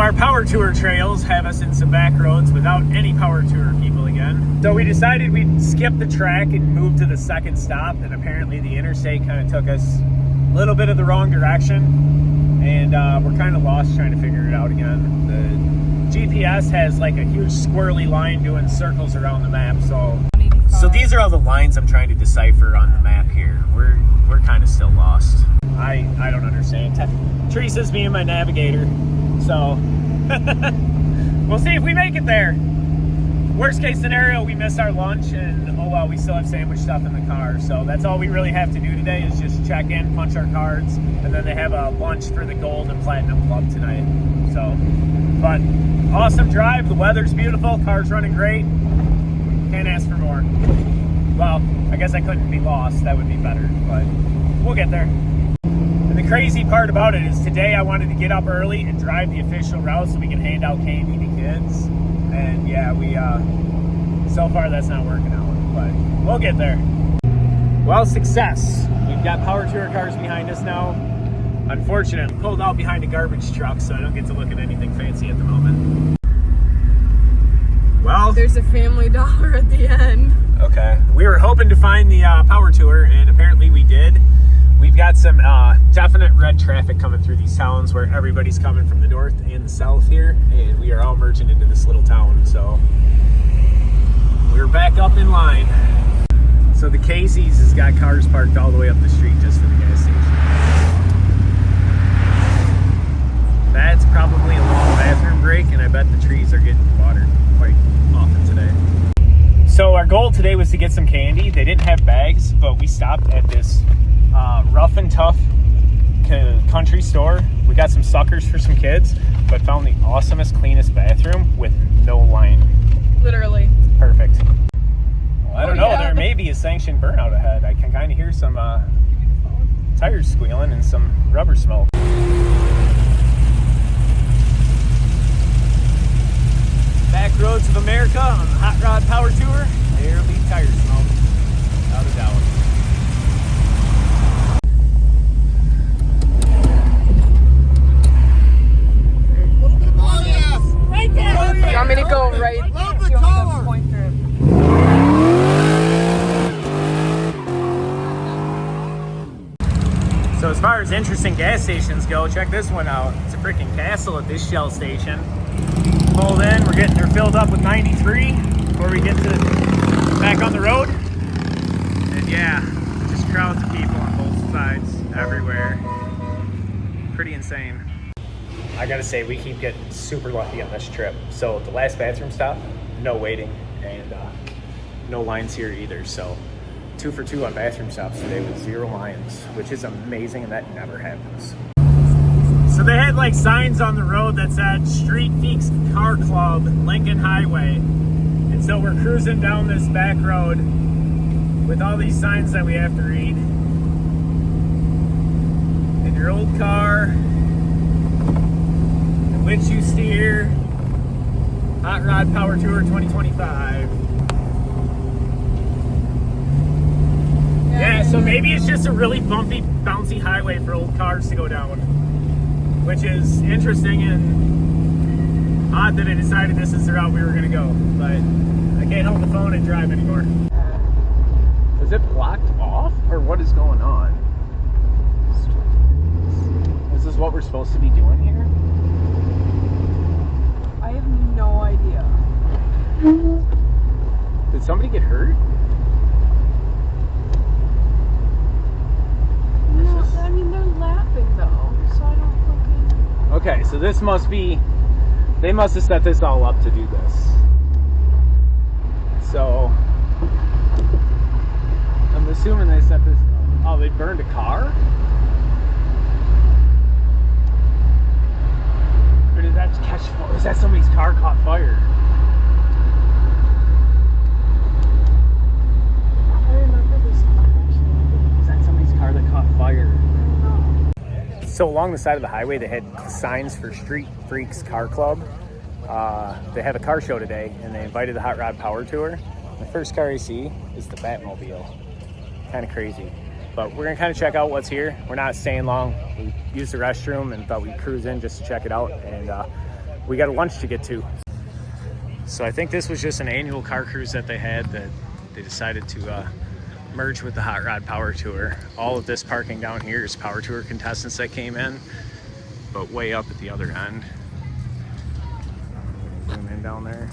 our power tour trails have us in some back roads without any power tour people again. So we decided we'd skip the track and move to the second stop, and apparently the interstate kind of took us a little bit of the wrong direction, and we're kind of lost trying to figure it out again. The GPS has like a huge squirrely line doing circles around the map, so these are all the lines I'm trying to decipher on the map here. We're kind of still lost. I don't understand. Teresa's being my navigator, so we'll see if we make it there. Worst case scenario, we miss our lunch, and oh well, we still have sandwich stuff in the car. So that's all we really have to do today is just check in, punch our cards, and then they have a lunch for the Gold and Platinum Club tonight. So, but awesome drive. The weather's beautiful. Car's running great. Can't ask for more. Well, I guess I couldn't be lost. That would be better, but we'll get there. And the crazy part about it is today I wanted to get up early and drive the official route so we can hand out candy to kids. And yeah, so far that's not working out, but we'll get there. Well, success. We've got power tour cars behind us now. Unfortunately, pulled out behind a garbage truck, so I don't get to look at anything fancy at the moment. Well, there's a Family Dollar at the end. Okay. We were hoping to find the power tour, and apparently we did. We've got some definite red traffic coming through these towns where everybody's coming from the north and the south here, and we are all merging into this little town, so we're back up in line. So the Casey's has got cars parked all the way up the street just for the gas station. That's probably a long bathroom break, and I bet the trees are getting watered quite often today. So our goal today was to get some candy. They didn't have bags, but we stopped at this rough and tough country store. We got some suckers for some kids, but found the awesomest, cleanest bathroom with no line. Literally. Perfect. Well, I don't know. Yeah. There may be a sanctioned burnout ahead. I can kind of hear some tires squealing and some rubber smoke. Back roads of America on the Hot Rod Power Tour. There'll be tire smoke, without a doubt. Right there. You want me to go right? So as far as interesting gas stations go, check this one out. It's a freaking castle at this Shell station. Pulled in, we're getting her filled up with 93 before we get to back on the road. And yeah, just crowds of people on both sides, everywhere. Pretty insane. I gotta say, we keep getting super lucky on this trip. So the last bathroom stop, no waiting, and no lines here either. So 2 for 2 on bathroom stops today with 0 lines, which is amazing, and that never happens. So they had like signs on the road that said Street Feeks Car Club, Lincoln Highway. And so we're cruising down this back road with all these signs that we have to read. In your old car, the which you steer, Hot Rod Power Tour 2025. Yeah, so maybe it's just a really bumpy, bouncy highway for old cars to go down. Which is interesting and odd that I decided this is the route we were going to go. But I can't hold the phone and drive anymore. Is it blocked off? Or what is going on? Is this what we're supposed to be doing here? I have no idea. Did somebody get hurt? No, I mean, they're laughing though, so I don't fucking... Okay, so this must be... They must have set this all up to do this. So... I'm assuming they set this... Oh, they burned a car? Or did that catch fire? Or is that somebody's car caught fire? I remember this car actually. Is that somebody's car that caught fire? So along the side of the highway, they had signs for Street Freaks Car Club. They have a car show today, and they invited the Hot Rod Power Tour. The first car I see is the Batmobile. Kind of crazy. But we're gonna kind of check out what's here. We're not staying long. We used the restroom and thought we'd cruise in just to check it out. And we got a lunch to get to. So I think this was just an annual car cruise that they had that they decided to merge with the Hot Rod Power Tour. All of this parking down here is Power Tour contestants that came in, but way up at the other end. Zoom in down there.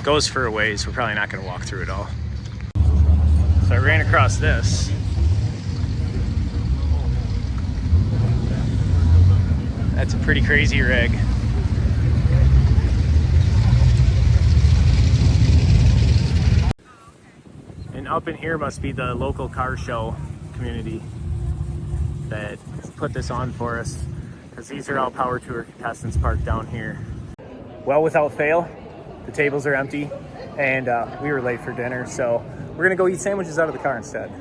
Goes for a ways. We're probably not going to walk through it all. So I ran across this. That's a pretty crazy rig. And up in here must be the local car show community that put this on for us, because these are all Power Tour contestants parked down here. Well, without fail, the tables are empty, and we were late for dinner, so we're gonna go eat sandwiches out of the car instead.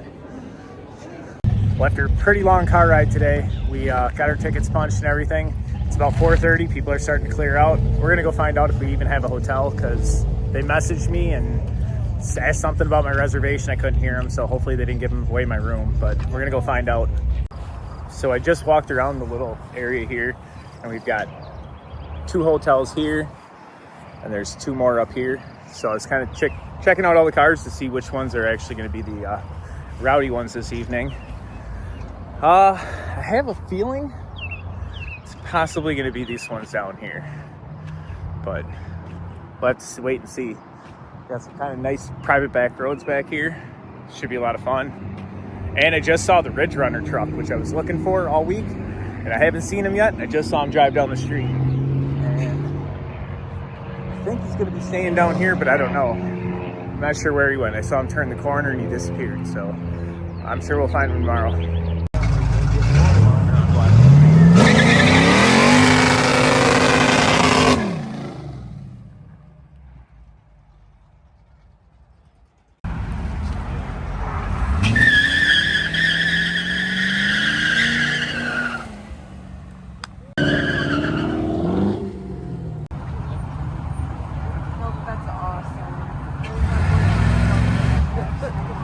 Well, after a pretty long car ride today, we got our tickets punched and everything. It's about 4:30, people are starting to clear out. We're gonna go find out if we even have a hotel, because they messaged me and asked something about my reservation. I couldn't hear them, so hopefully they didn't give away my room, but we're gonna go find out. So I just walked around the little area here, and we've got 2 hotels here, and there's 2 more up here. So I was kind of checking out all the cars to see which ones are actually going to be the rowdy ones this evening. I have a feeling it's possibly going to be these ones down here, but let's wait and see. Got some kind of nice private back roads back here. Should be a lot of fun. And I just saw the Ridge Runner truck, which I was looking for all week, and I haven't seen him yet. I just saw him drive down the street. I think he's going to be staying down here, but I don't know. I'm not sure where he went. I saw him turn the corner and he disappeared, so I'm sure we'll find him tomorrow.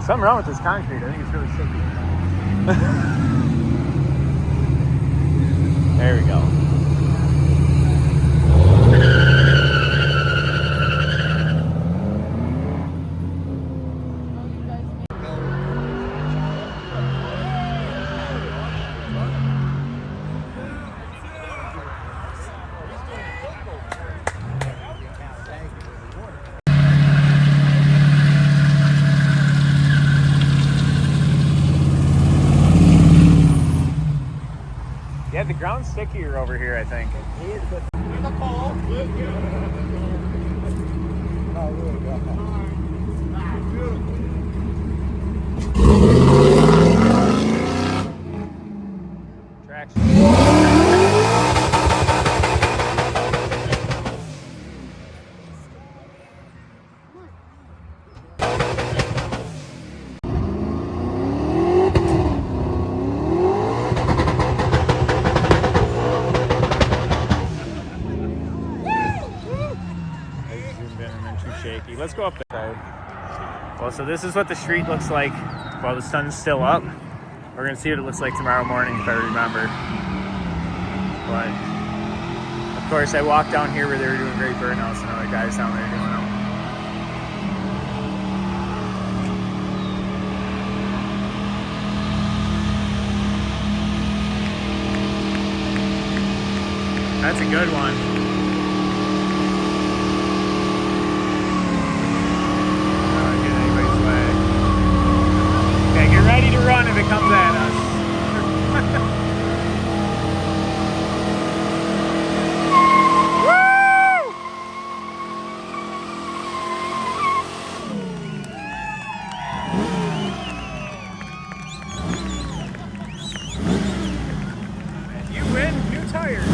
Something wrong with this concrete. I think it's really sticky. There we go. Yeah, the ground's stickier over here, I think. Shaky. Let's go up there. Well, so this is what the street looks like while the sun's still up. We're gonna see what it looks like tomorrow morning, if I remember. But of course, I walked down here where they were doing great burnouts, and other guys down there doing them. That's a good one. Ready to run if it comes at us. Woo! And you win new tires.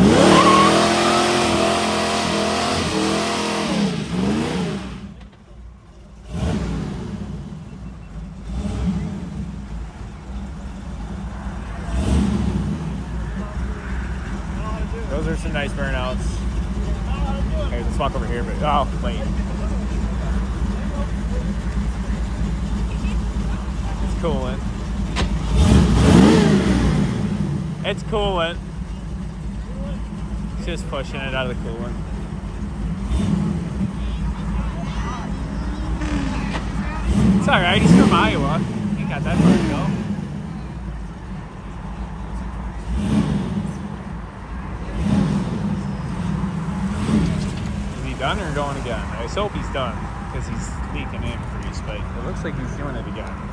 Those are some nice burnouts. Okay, let's walk over here, but oh, wait. It's coolant. It's coolant. Just pushing it out of the coolant. It's alright, he's from Iowa. He got that far to go. Is he done or going again? I just hope he's done, because he's leaking in grease, but it looks like he's doing it again.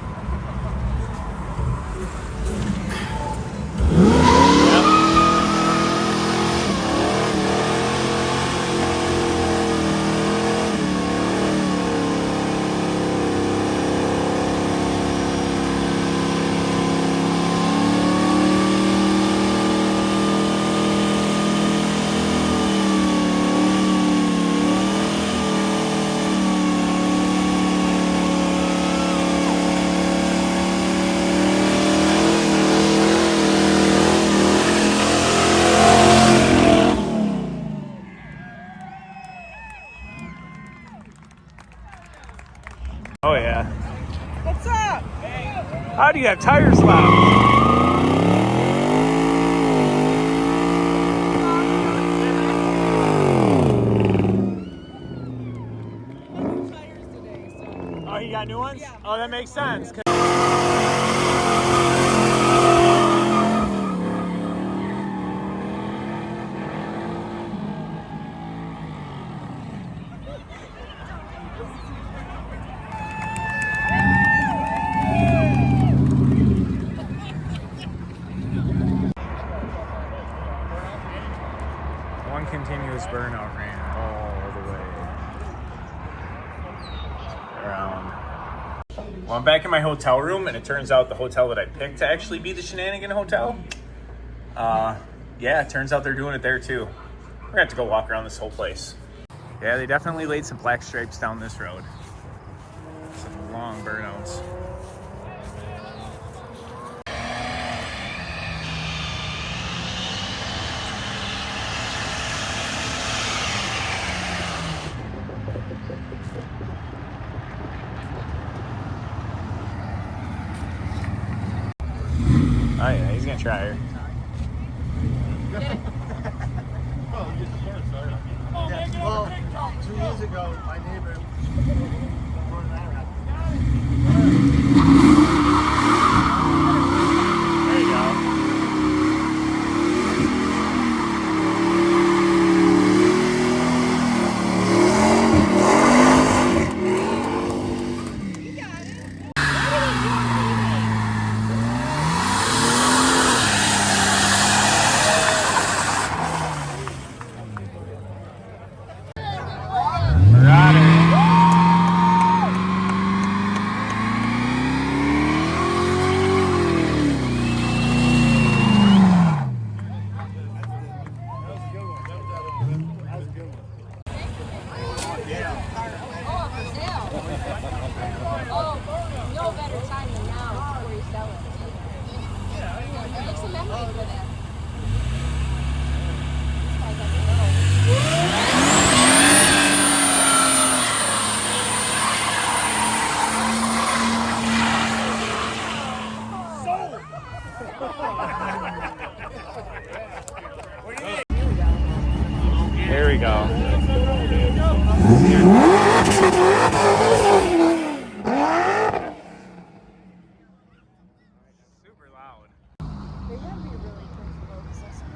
Oh yeah. What's up? How do you have tires left? Oh, you got new ones? Yeah. Oh, that makes sense. One continuous burnout ran all the way around. Well, I'm back in my hotel room, and it turns out the hotel that I picked to actually be the Shenanigan Hotel, yeah, it turns out they're doing it there too. We're gonna have to go walk around this whole place. Yeah, they definitely laid some black stripes down this road. Some long burnouts. Oh yeah, he's gonna try her. Well, 2 years ago, my neighbor There you go. Got it. No better time than now before you sell it. Make some memories with it. There we go. Super loud. They would be really comfortable because that's what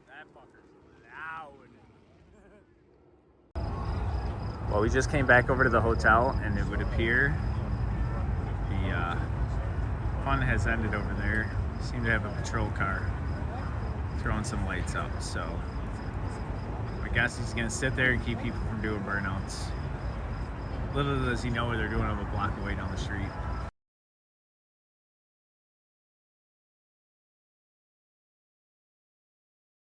That fucker's loud. Well, we just came back over to the hotel, and it would appear the fun has ended over there. Seem to have a patrol car throwing some lights up, so I guess he's gonna sit there and keep people from doing burnouts. Little does he know they're doing them a block away down the street.